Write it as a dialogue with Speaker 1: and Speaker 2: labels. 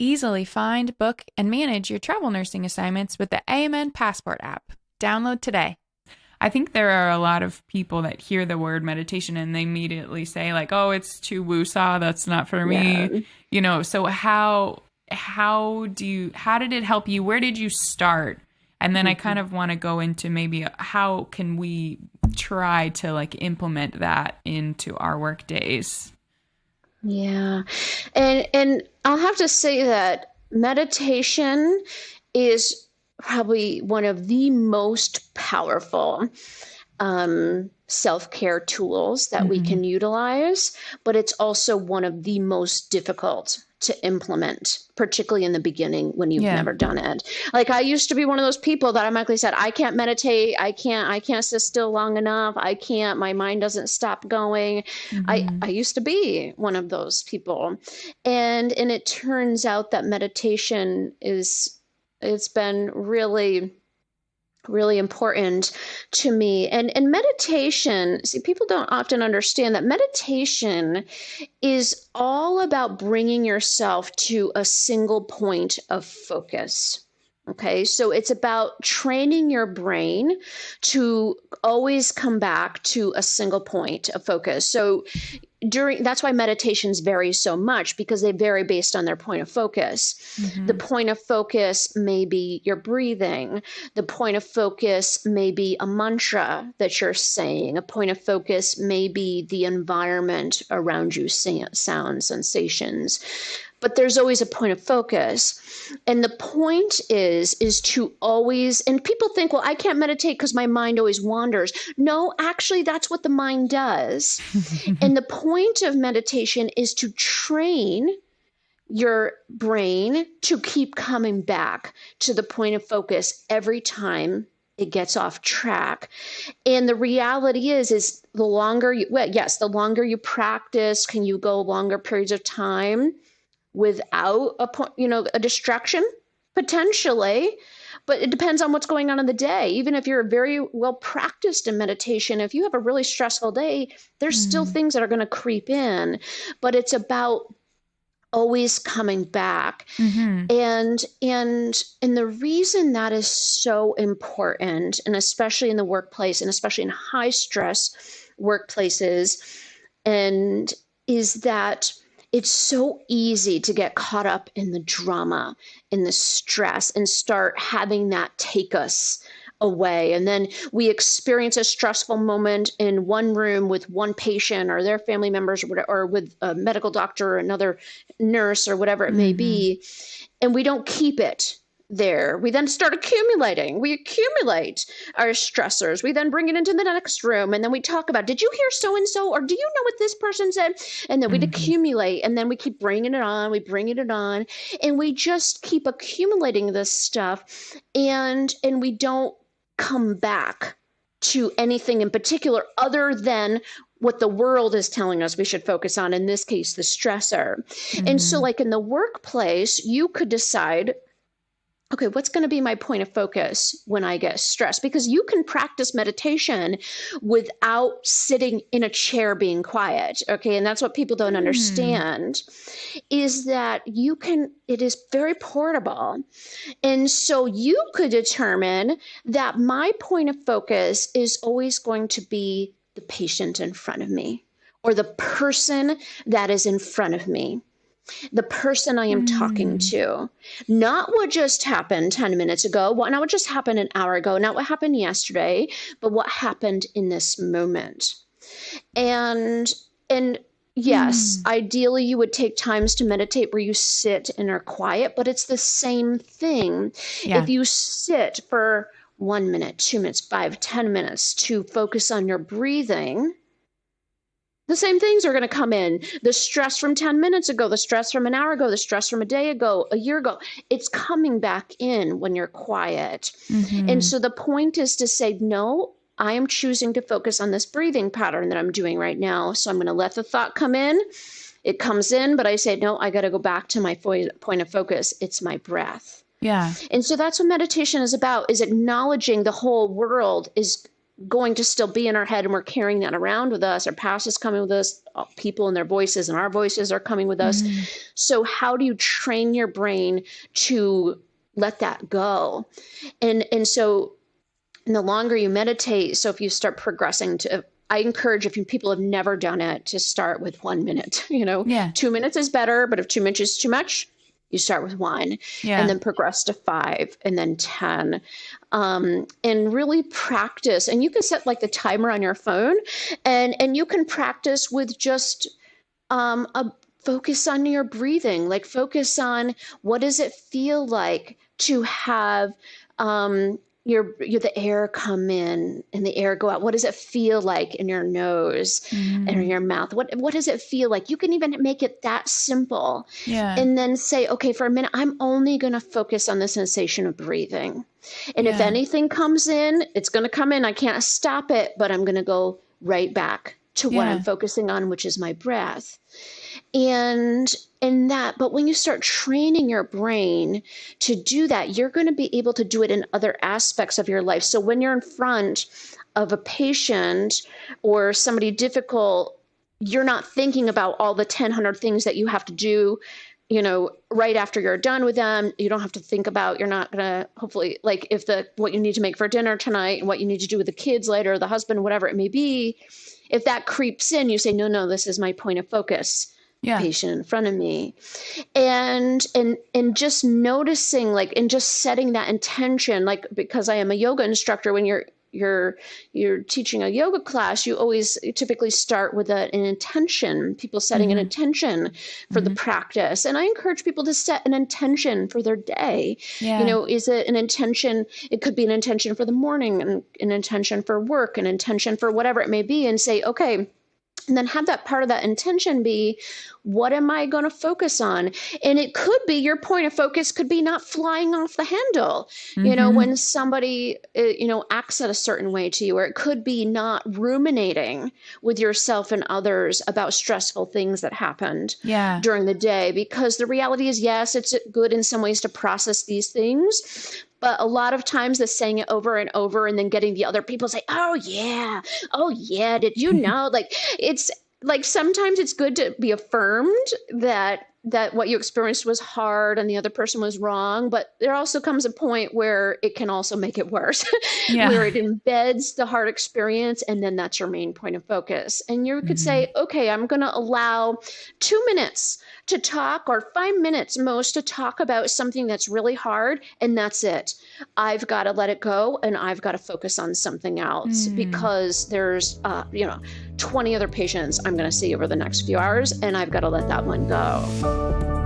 Speaker 1: Easily find, book, and manage your travel nursing assignments with the AMN Passport app. Download today. I think there are a lot of people that hear the word meditation and they immediately say like, "Oh, it's too woo-saw. That's not for
Speaker 2: Yeah.
Speaker 1: me." So how did it help you? Where did you start? And then I kind of want to go into maybe how can we try to like implement that into our work days.
Speaker 2: Yeah. And I'll have to say that meditation is probably one of the most powerful self-care tools that we
Speaker 1: Hmm.
Speaker 2: can utilize, but it's also one of the most difficult to implement, particularly in the beginning when you've
Speaker 1: Yeah.
Speaker 2: never done it. Like I used to be one of those people that automatically said, I can't meditate, I can't sit still long enough, my mind doesn't stop going. I
Speaker 1: Hmm.
Speaker 2: used to be one of those people. And it turns out that meditation it's been really important to me. And meditation, see, people don't often understand that meditation is all about bringing yourself to a single point of focus. Okay, so it's about training your brain to always come back to a single point of focus. So that's why meditations vary so much, because they vary based on their point of focus. The
Speaker 1: Hmm.
Speaker 2: point of focus may be your breathing. The point of focus may be a mantra that you're saying. A point of focus may be the environment around you, sound, sensations. But there's always a point of focus. And the point is to always, and people think, well, I can't meditate because my mind always wanders. No, actually, that's what the mind does. And the point of meditation is to train your brain to keep coming back to the point of focus every time it gets off track. And the reality is the longer you, well, yes, the longer you practice, can you go longer periods of time without a distraction? Potentially, but it depends on what's going on in the day. Even if you're very well practiced in meditation, if you have a really stressful day, there's still
Speaker 1: Hmm.
Speaker 2: things that are going to creep in. But it's about always coming back.
Speaker 1: Hmm.
Speaker 2: And the reason that is so important, and especially in the workplace, and especially in high stress workplaces, and is that it's so easy to get caught up in the drama, in the stress, and start having that take us away. And then we experience a stressful moment in one room with one patient or their family members, or with a medical doctor or another nurse or whatever it may
Speaker 1: Hmm.
Speaker 2: be, and we don't keep it there. We then start accumulating. We accumulate our stressors. We then bring it into the next room, and then we talk about, did you hear so and so, or do you know what this person said? And then we'd
Speaker 1: Hmm.
Speaker 2: accumulate, and then we keep bringing it on. We bring it on, and we just keep accumulating this stuff, and we don't come back to anything in particular other than what the world is telling us we should focus on, in this case, the stressor. And so,
Speaker 1: Hmm.
Speaker 2: like in the workplace, you could decide, okay, what's going to be my point of focus when I get stressed? Because you can practice meditation without sitting in a chair being quiet. Okay. And that's what people don't
Speaker 1: Hmm.
Speaker 2: understand, is that it is very portable. And so you could determine that my point of focus is always going to be the patient in front of me, or the person that is in front of me, the person I am talking
Speaker 1: Hmm.
Speaker 2: to, not what just happened 10 minutes ago, not what just happened an hour ago, not what happened yesterday, but what happened in this moment. And and yes,
Speaker 1: Hmm.
Speaker 2: ideally you would take times to meditate where you sit and are quiet, but it's the same thing. If
Speaker 1: Yeah.
Speaker 2: you sit for 1 minute, 2 minutes, 5, 10 minutes to focus on your breathing, the same things are going to come in. The stress from 10 minutes ago, the stress from an hour ago, the stress from a day ago, a year ago, it's coming back in when you're quiet. And
Speaker 1: Hmm.
Speaker 2: so the point is to say, no, I am choosing to focus on this breathing pattern that I'm doing right now. So I'm going to let the thought come in. It comes in, but I say, no, I got to go back to my point of focus. It's my breath.
Speaker 1: Yeah.
Speaker 2: And so that's what meditation is about, is acknowledging the whole world going to still be in our head, and we're carrying that around with us. Our past is coming with us, people and their voices, and our voices are coming with us. So how do you train your brain to let that go? And so the longer you meditate, so if you start progressing to, I encourage, if people have never done it, to start with 1 minute. 2 minutes is better, but if 2 minutes is too much, you start with 1, and then progress to 5, and then 10, and really practice. And you can set like the timer on your phone, and you can practice with just a focus on your breathing. Like, focus on, what does it feel like to have the air come in and the air go out? What does it feel like in your nose and in your mouth? What does it feel like? You can even make it that simple. And then say, okay, for a minute, I'm only going to focus on the sensation of breathing. And if anything comes in, it's going to come in. I can't stop it, but I'm going to go right back to what I'm focusing on, which is my breath. But when you start training your brain to do that, you're going to be able to do it in other aspects of your life. So when you're in front of a patient or somebody difficult, you're not thinking about all the 1,000 things that you have to do, right after you're done with them. You don't have to think about, you're not going to, hopefully, like, what you need to make for dinner tonight and what you need to do with the kids later, the husband, whatever it may be. If that creeps in, you say, no, this is my point of focus. Patient in front of me. And just noticing, like, and just setting that intention, like, because I am a yoga instructor, when you're teaching a yoga class, you always typically start with an intention, people setting an intention for the practice. And I encourage people to set an intention for their day. Is it an intention? It could be an intention for the morning, and an intention for work, an intention for whatever it may be, and say, okay, and then have that part of that intention be, what am I going to focus on? And it could be, your point of focus could be not flying off the handle, when somebody, acts in a certain way to you, or it could be not ruminating with yourself and others about stressful things that happened during the day. Because the reality is, yes, it's good in some ways to process these things, but a lot of times the saying it over and over and then getting the other people to say, oh yeah, did you know? Like, it's like, sometimes it's good to be affirmed that what you experienced was hard and the other person was wrong, but there also comes a point where it can also make it worse, where it embeds the hard experience, and then that's your main point of focus. And you could say, okay, I'm going to allow 2 minutes to talk, or 5 minutes most, to talk about something that's really hard, and that's it. I've got to let it go, and I've got to focus on something else, because there's 20 other patients I'm going to see over the next few hours, and I've got to let that one go.